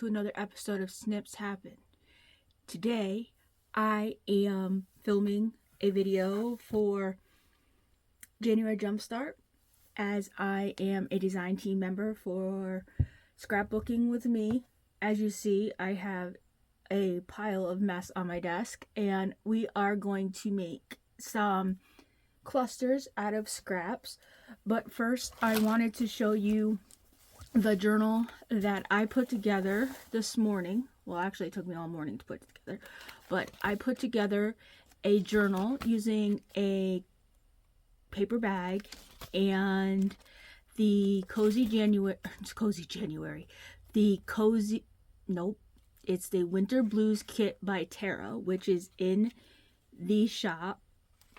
to another episode of Snips Happen. Today, I am filming a video for January Jumpstart, as I am a design team member for Scrapbooking With Me. As you see, I have a pile of mess on my desk, and we are going to make some clusters out of scraps. But first, I wanted to show you the journal that I put together this morning. Well, actually it took me all morning to put it together, but I put together a journal using a paper bag and the it's the Winter Blues kit by Tara, which is in the shop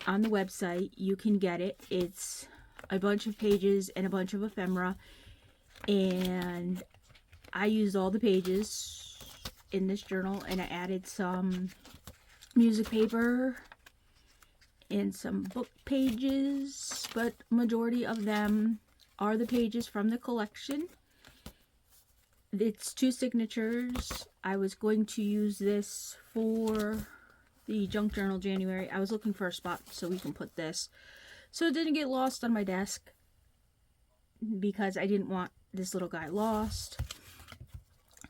on the website. You can get it. It's a bunch of pages and a bunch of ephemera, and I used all the pages in this journal, and I added some music paper and some book pages, but majority of them are the pages from the collection. It's 2 signatures. I was going to use this for the junk journal January. I was looking for a spot so we can put this so it didn't get lost on my desk, because I didn't want this little guy lost.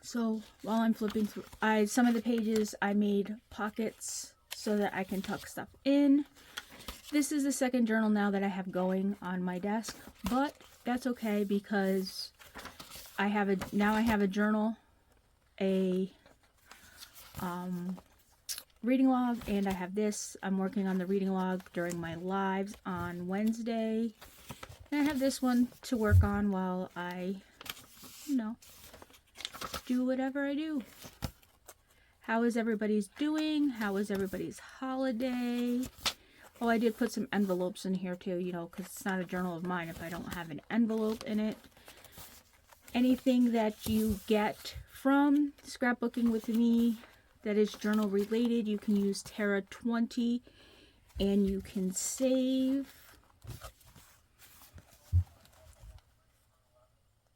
So while I'm flipping through, some of the pages I made pockets so that I can tuck stuff in. This is the second journal now that I have going on my desk, but that's okay, because I have a journal, a reading log, and I have this. I'm working on the reading log during my lives on Wednesday. And I have this one to work on while I, do whatever I do. How is everybody's doing? How is everybody's holiday? Oh, I did put some envelopes in here too, because it's not a journal of mine if I don't have an envelope in it. Anything that you get from Scrapbooking With Me that is journal related, you can use Terra 20 and you can save.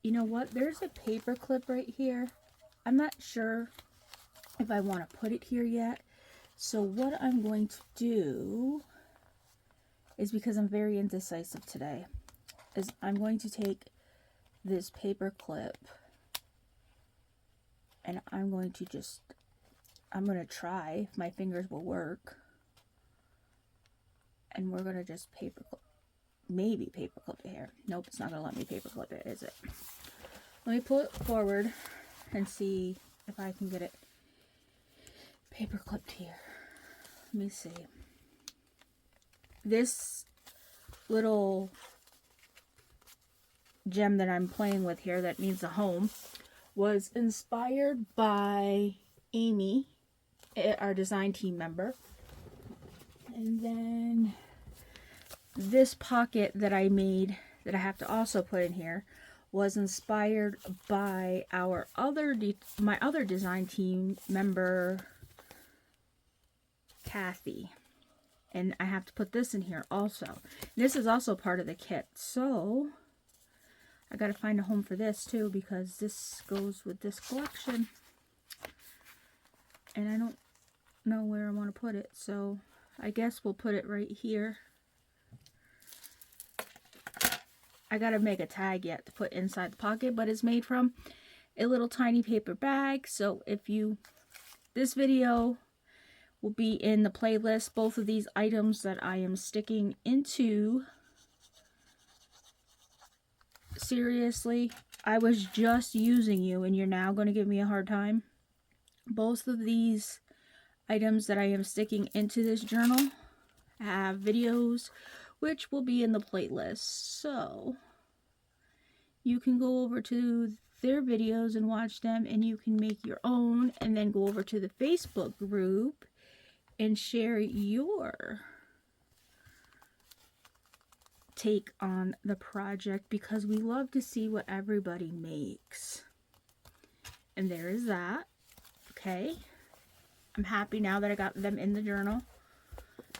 You know what? There's a paper clip right here. I'm not sure if I want to put it here yet. So what I'm going to do is, because I'm very indecisive today, is I'm going to take this paper clip and I'm going to try if my fingers will work. And we're going to just maybe paper clip it here. Nope, it's not going to let me paper clip it, is it? Let me pull it forward and see if I can get it paper clipped here. Let me see. This little gem that I'm playing with here that needs a home was inspired by Amy, our design team member. And then this pocket that I made that I have to also put in here was inspired by my other design team member, Kathy. And I have to put this in here also. This is also part of the kit. So I got to find a home for this too, because this goes with this collection. And I don't know where I want to put it. So I guess we'll put it right here. I gotta make a tag yet to put inside the pocket, but it's made from a little tiny paper bag. So this video will be in the playlist. Both of these items that I am sticking into. Seriously, I was just using you and you're now going to give me a hard time. Both of these items that I am sticking into this journal have videos which will be in the playlist. So you can go over to their videos and watch them, and you can make your own, and then go over to the Facebook group and share your take on the project, because we love to see what everybody makes. And there is that. Okay. I'm happy now that I got them in the journal.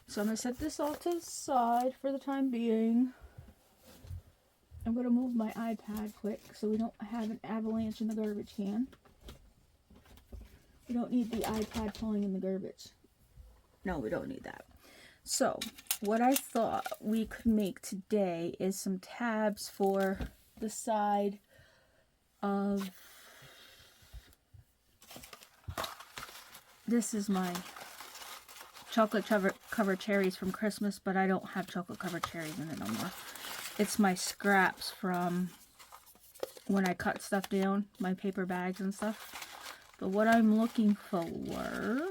So I'm going to set this all to the side for the time being. I'm going to move my iPad quick so we don't have an avalanche in the garbage can. We don't need the iPad falling in the garbage. No, we don't need that. So, what I thought we could make today is some tabs for the side of... This is my chocolate covered cherries from Christmas, but I don't have chocolate covered cherries in it no more. It's my scraps from when I cut stuff down, my paper bags and stuff. But what I'm looking for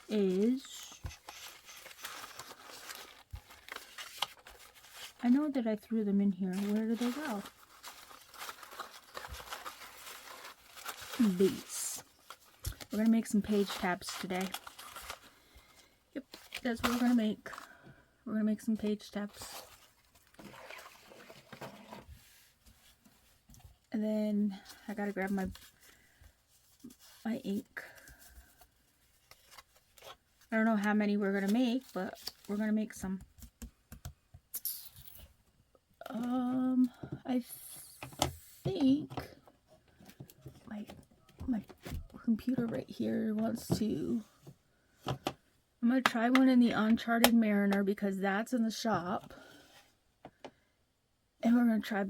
is... I know that I threw them in here. Where did they go? These. We're going to make some page tabs today. Yep, that's what we're going to make. We're going to make some page tabs. And then I got to grab my ink. I don't know how many we're going to make, but we're going to make some. I think my computer right here wants to... I'm going to try one in the Uncharted Mariner because that's in the shop. And we're going to try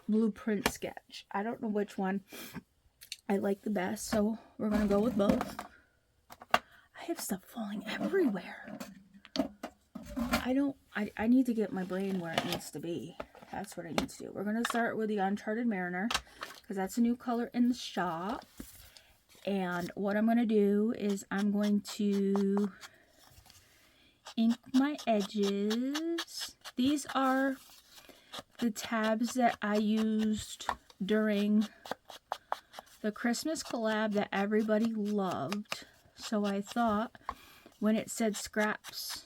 Blueprint Sketch. I don't know which one I like the best, so we're going to go with both. I have stuff falling everywhere. I need to get my brain where it needs to be. That's what I need to do. We're going to start with the Uncharted Mariner because that's a new color in the shop. And what I'm going to do is I'm going to ink my edges. These are the tabs that I used during the Christmas collab that everybody loved. So I thought when it said scraps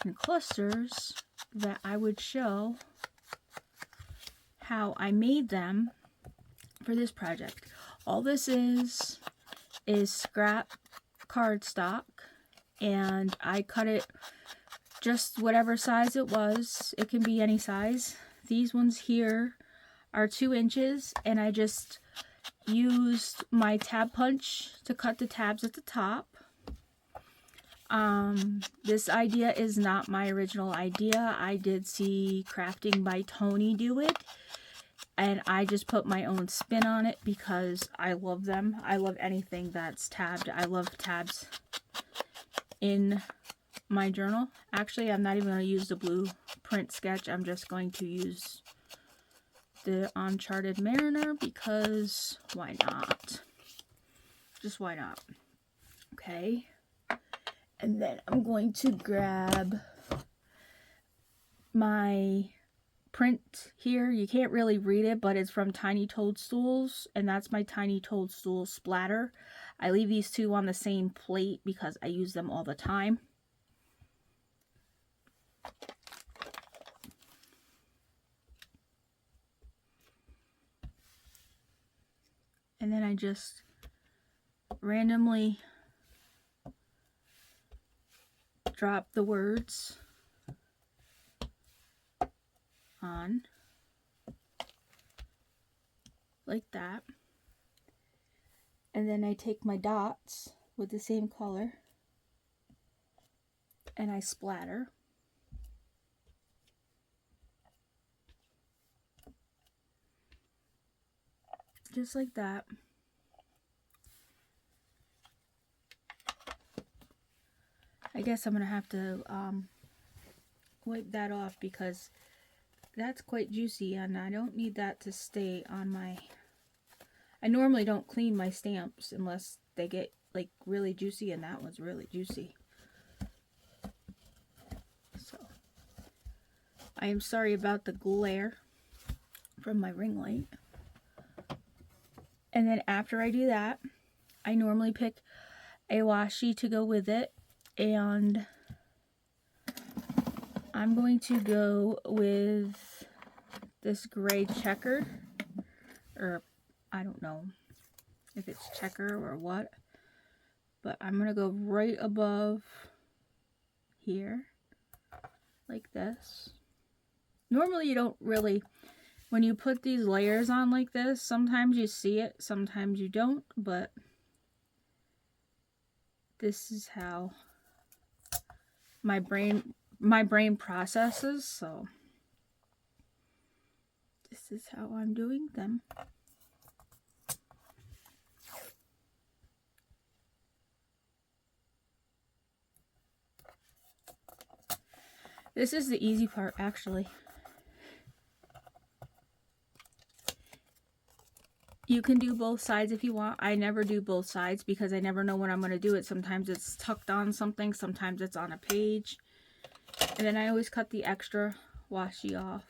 and clusters that I would show how I made them for this project. All this is scrap cardstock, and I cut it just whatever size it was. It can be any size. These ones here are 2 inches, and I just used my tab punch to cut the tabs at the top. This idea is not my original idea. I did see Crafting by Tony do it, and I just put my own spin on it because I love them. I love anything that's tabbed. I love tabs in my journal. Actually, I'm not even going to use the Blueprint Sketch. I'm just going to use the Uncharted Mariner because why not? Just why not? Okay. And then I'm going to grab my print here. You can't really read it, but it's from Tiny Toadstools, and that's my Tiny Toadstool splatter. I leave these two on the same plate because I use them all the time. And then I just randomly drop the words on like that, and then I take my dots with the same color and I splatter. Just like that. I guess I'm gonna have to wipe that off because that's quite juicy, and I don't need that to stay on my... I normally don't clean my stamps unless they get like really juicy, and that one's really juicy. So I am sorry about the glare from my ring light. And then after I do that, I normally pick a washi to go with it, and I'm going to go with this gray checker, or I don't know if it's checker or what, but I'm going to go right above here, like this. Normally you don't really when you put these layers on like this, sometimes you see it, sometimes you don't, but this is how my brain processes, so this is how I'm doing them. This is the easy part, actually. You can do both sides if you want. I never do both sides because I never know when I'm going to do it. Sometimes it's tucked on something, sometimes it's on a page. And then I always cut the extra washi off.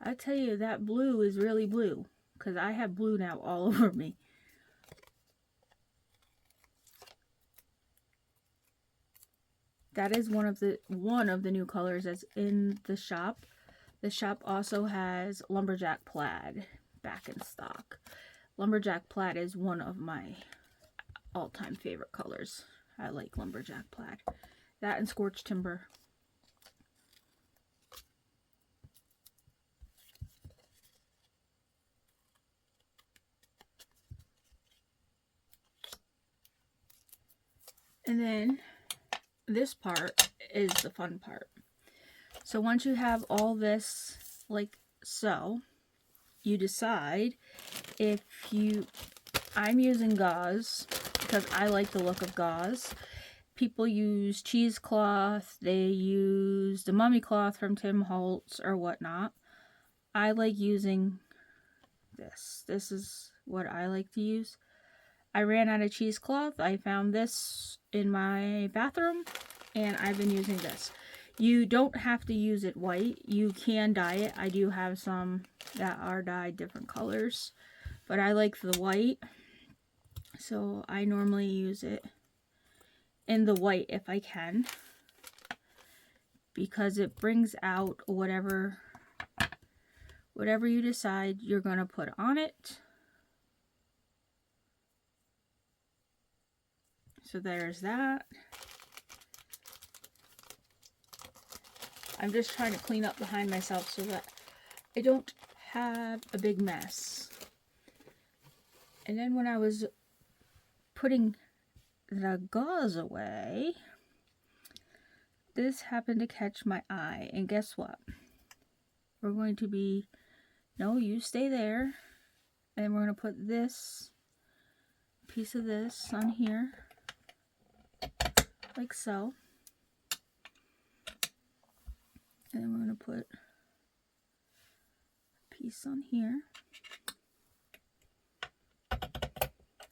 I tell you, that blue is really blue, because I have blue now all over me. That is one of the new colors that's in the shop. The shop also has lumberjack plaid back in stock. Lumberjack plaid is one of my all-time favorite colors. I like lumberjack plaid. That and scorched timber. And then this part is the fun part. So once you have all this like so, you decide if I'm using gauze because I like the look of gauze. People use cheesecloth, they use the mummy cloth from Tim Holtz or whatnot. I like using this. This is what I like to use. I ran out of cheesecloth. I found this in my bathroom, and I've been using this. You don't have to use it white. You can dye it. I do have some that are dyed different colors, but I like the white, so I normally use it in the white if I can, because it brings out whatever you decide you're going to put on it. So there's that. I'm just trying to clean up behind myself so that I don't have a big mess. And then when I was putting the gauze away, this happened to catch my eye. And guess what? We're going to be, no, you stay there. And we're going to put this piece of this on here. Like so. And then we're going to put a piece on here.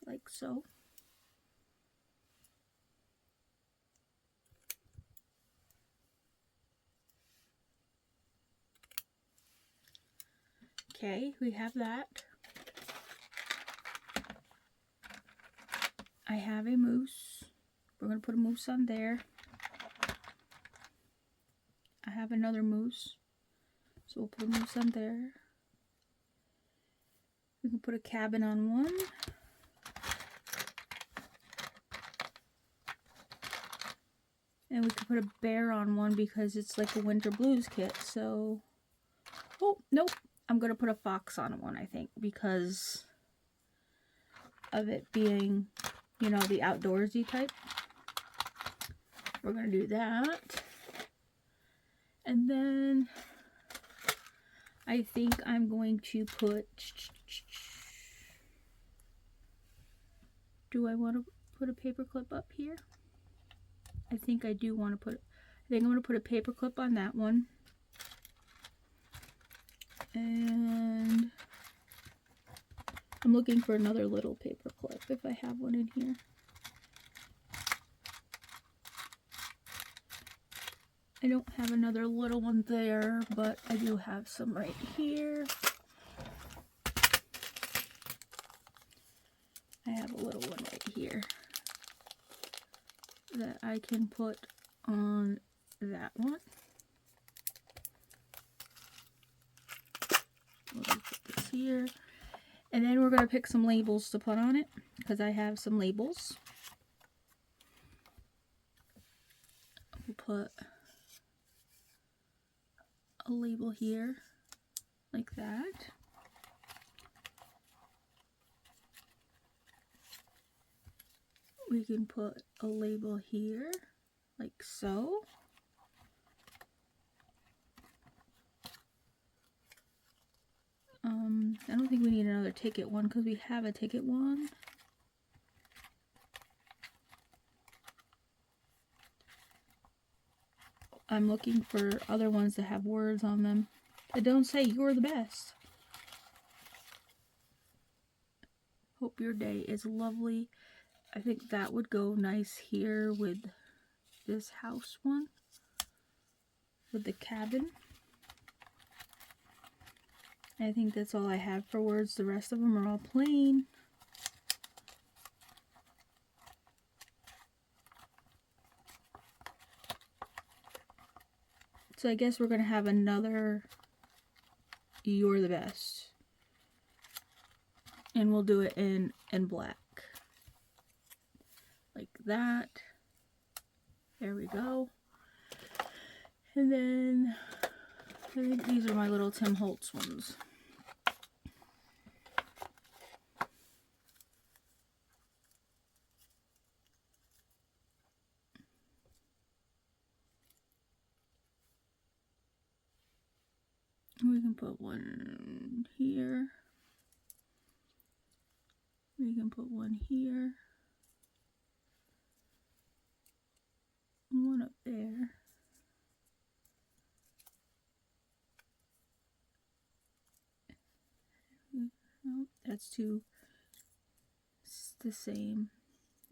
Like so. Okay, we have that. I have a moose. We're going to put a moose on there. I have another moose. So we'll put a moose on there. We can put a cabin on one. And we can put a bear on one because it's like a winter blues kit. So, oh, nope. I'm going to put a fox on one, I think, because of it being, you know, the outdoorsy type. We're going to do that. And then I think I'm going to put, do I want to put a paper clip up here? I think I do want to put, I think I'm going to put a paper clip on that one. And I'm looking for another little paper clip if I have one in here. I don't have another little one there, but I do have some right here. I have a little one right here that I can put on that one. here. And then we're going to pick some labels to put on it, because I have some labels. We'll put a label here, like that. We can put a label here, like so. I don't think we need another ticket one because we have a ticket one. I'm looking for other ones that have words on them that don't say "you're the best." Hope your day is lovely. I think that would go nice here with this house one, with the cabin. I think that's all I have for words. The rest of them are all plain. So I guess we're going to have another "you're the best." And we'll do it in black. Like that. There we go. And then I think these are my little Tim Holtz ones. We can put one here. We can put one here. One up there. Nope, that's too the same.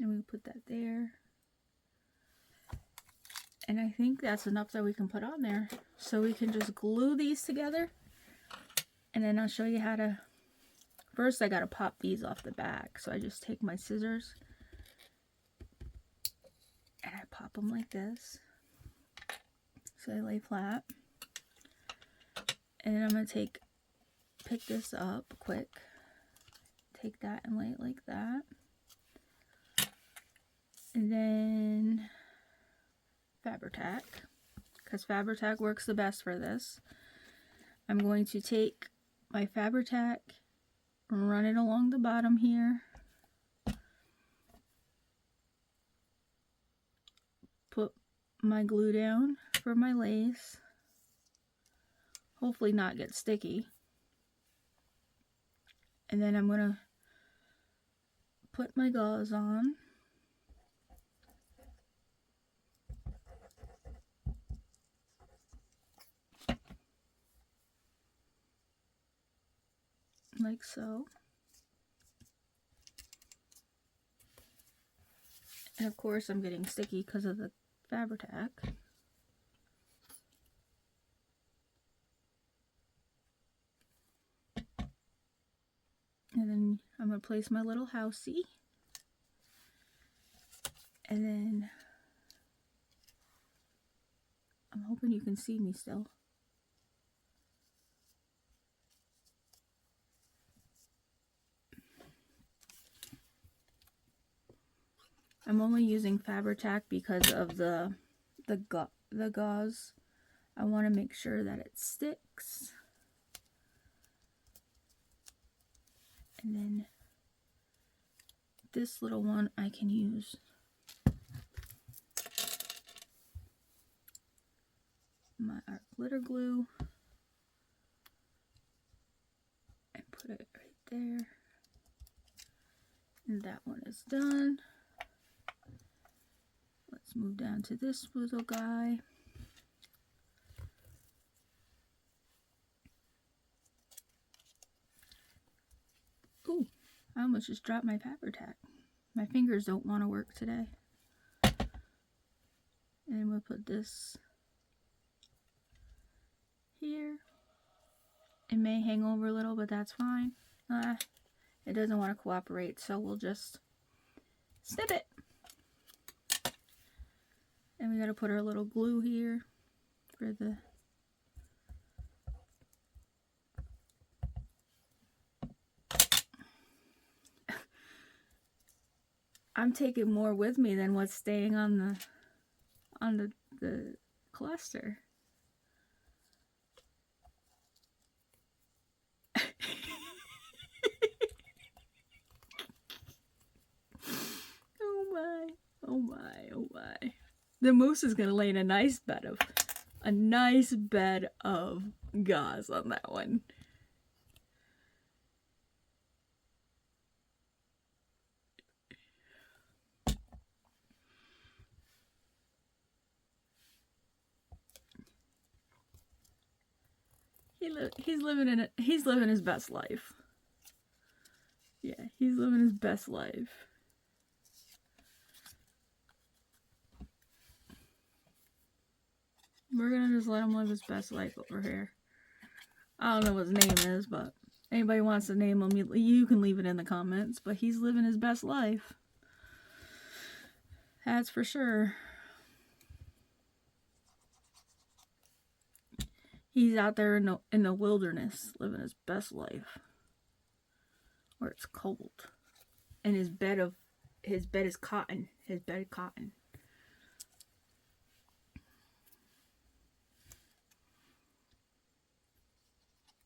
And we put that there. And I think that's enough that we can put on there. So we can just glue these together. And then I'll show you how to... First I gotta pop these off the back. So I just take my scissors and I pop them like this. So they lay flat. And then I'm gonna pick this up quick. Take that and lay it like that. And then Fabri-Tac, because Fabri-Tac works the best for this. I'm going to take my Fabri-Tac, run it along the bottom here, put my glue down for my lace, hopefully not get sticky, and then I'm going to put my gauze on. Like so. And of course I'm getting sticky because of the Fabri-Tac. And then I'm going to place my little housey. And then I'm hoping you can see me still. I'm only using Fabri-Tac because of the gauze. I want to make sure that it sticks. And then this little one I can use my art glitter glue and put it right there. And that one is done. Let's move down to this little guy. Ooh, I almost just dropped my Fabri-Tac. My fingers don't want to work today. And we'll put this here. It may hang over a little, but that's fine. It doesn't want to cooperate, so we'll just snip it. And we gotta put our little glue here for the I'm taking more with me than what's staying on the cluster. Oh my, oh my, oh my. The moose is gonna lay in a nice bed of gauze on that one. He's living his best life. Yeah, he's living his best life. We're gonna just let him live his best life over here. I don't know what his name is, but anybody wants to name him, you can leave it in the comments. But he's living his best life. That's for sure. He's out there in the wilderness living his best life, where it's cold, and his bed is cotton. His bed is cotton.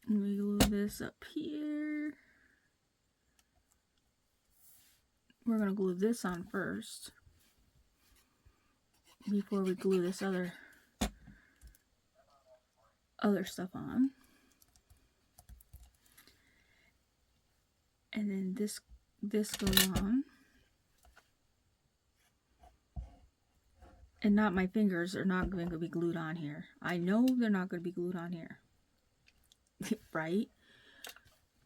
Let me glue this up here. We're gonna glue this on first before we glue this other stuff on. And then this goes on. And not my fingers are not going to be glued on here. I know they're not going to be glued on here. Right?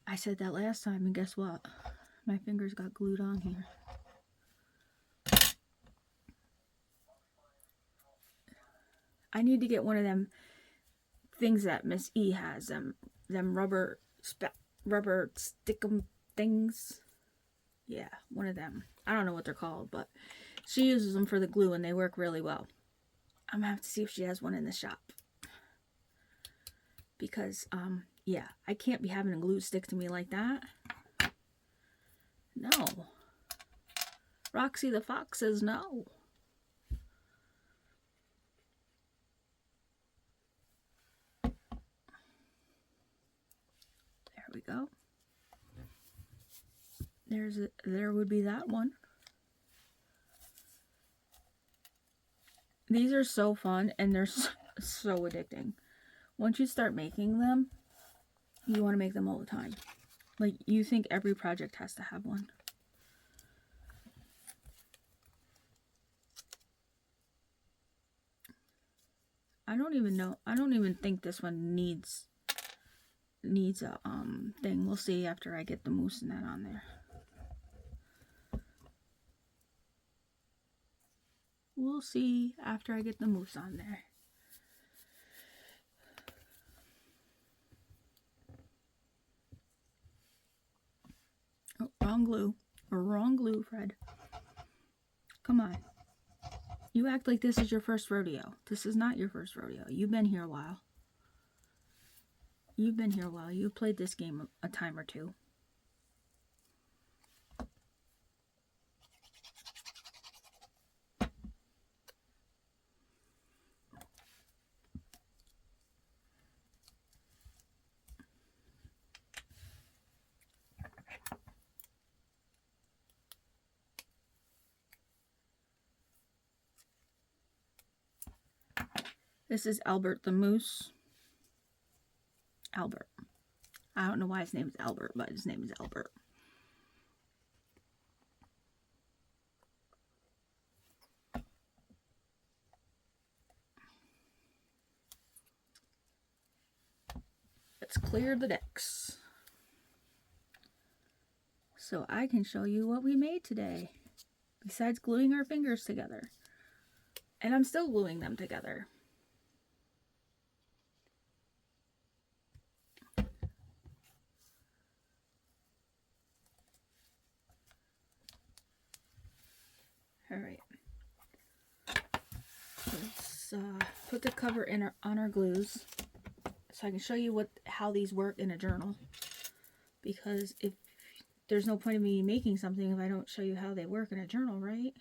I said that last time, and guess what? My fingers got glued on here. I need to get one of them things that Miss E has, them rubber stickum things. Yeah, one of them. I don't know what they're called, but she uses them for the glue and they work really well. I'm gonna have to see if she has one in the shop, because yeah, I can't be having a glue stick to me like that. No. Roxy the Fox says no. There we go. There would be that one. These are so fun and they're so addicting. Once you start making them, you want to make them all the time. Like, you think every project has to have one. I don't even think this one needs a thing. We'll see after I get the moose and that on there. We'll see after I get the moose on there. Oh, wrong glue. Wrong glue, Fred. Come on. You act like this is your first rodeo. This is not your first rodeo. You've been here a while. You've been here a while. You've played this game a time or two. This is Albert the Moose. Albert. I don't know why his name is Albert, but his name is Albert. Let's clear the decks so I can show you what we made today, besides gluing our fingers together. And I'm still gluing them together. All right, let's put the cover on our glues so I can show you how these work in a journal. Because if there's no point in me making something if I don't show you how they work in a journal, right?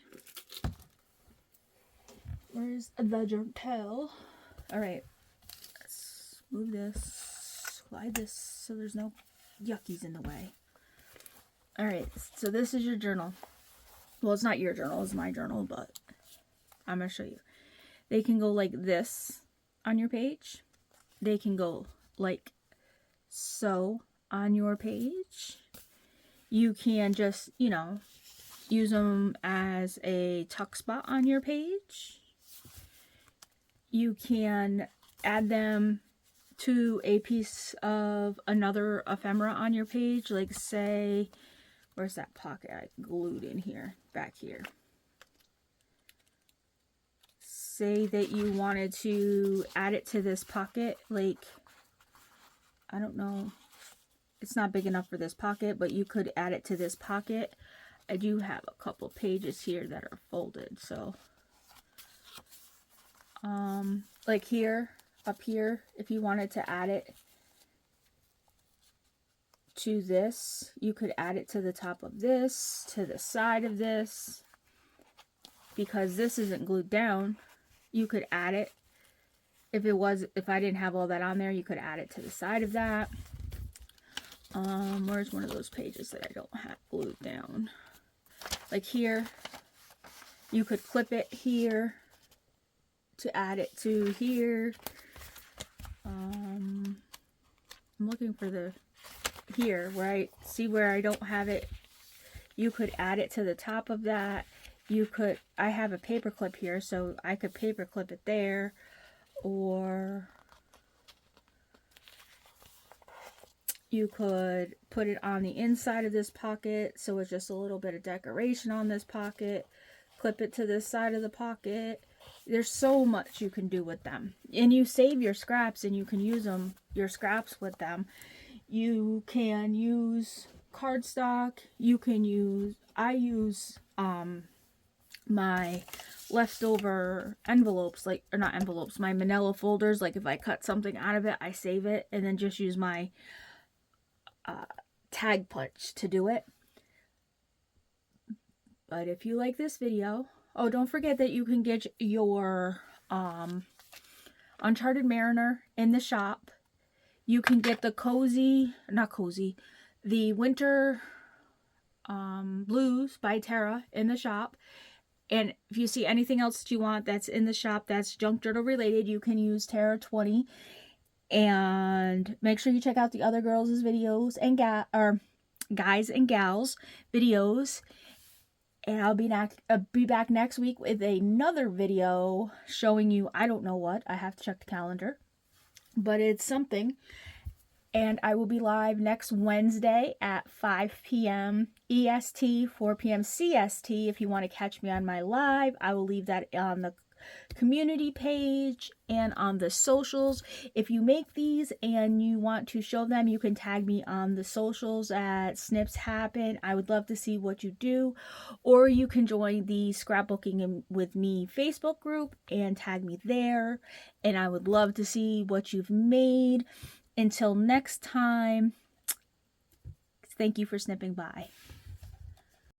Where's the journal? Alright, let's move this, slide this so there's no yuckies in the way. Alright, so this is your journal. Well, it's not your journal, it's my journal, but I'm going to show you. They can go like this on your page. They can go like so on your page. You can just, you know, use them as a tuck spot on your page. You can add them to a piece of another ephemera on your page, like say, where's that pocket I glued in here, back here. Say that you wanted to add it to this pocket, like, I don't know, it's not big enough for this pocket, but you could add it to this pocket. I do have a couple pages here that are folded, so like here, up here, if you wanted to add it to this, you could add it to the top of this, to the side of this, because this isn't glued down. You could add it, if I didn't have all that on there, you could add it to the side of that. Where's one of those pages that I don't have glued down? Like here, you could clip it here to add it to here. I'm looking for the here where I see where I don't have it. You could add it to the top of that. You could, I have a paper clip here, so I could paper clip it there, or you could put it on the inside of this pocket, so it's just a little bit of decoration on this pocket. Clip it to this side of the pocket. There's so much you can do with them. And you save your scraps and you can use them, your scraps with them. You can use cardstock. You can use, I use my leftover envelopes, like, or not envelopes, my manila folders. Like if I cut something out of it, I save it and then just use my tag punch to do it. But if you like this video, oh, don't forget that you can get your Uncharted Mariner in the shop. You can get the the Winter Blues by Tara in the shop. And if you see anything else that you want that's in the shop that's junk journal related, you can use Tara 20. And make sure you check out the other girls' videos and guys and gals videos. And I'll be back next week with another video showing you, I don't know what. I have to check the calendar. But it's something. And I will be live next Wednesday at 5 p.m. EST, 4 p.m. CST. If you want to catch me on my live, I will leave that on the community page and on the socials. If you make these and you want to show them, you can tag me on the socials at Snips Happen. I would love to see what you do. Or you can join the Scrapbooking With Me Facebook group and tag me there. And I would love to see what you've made. Until next time, thank you for snipping by.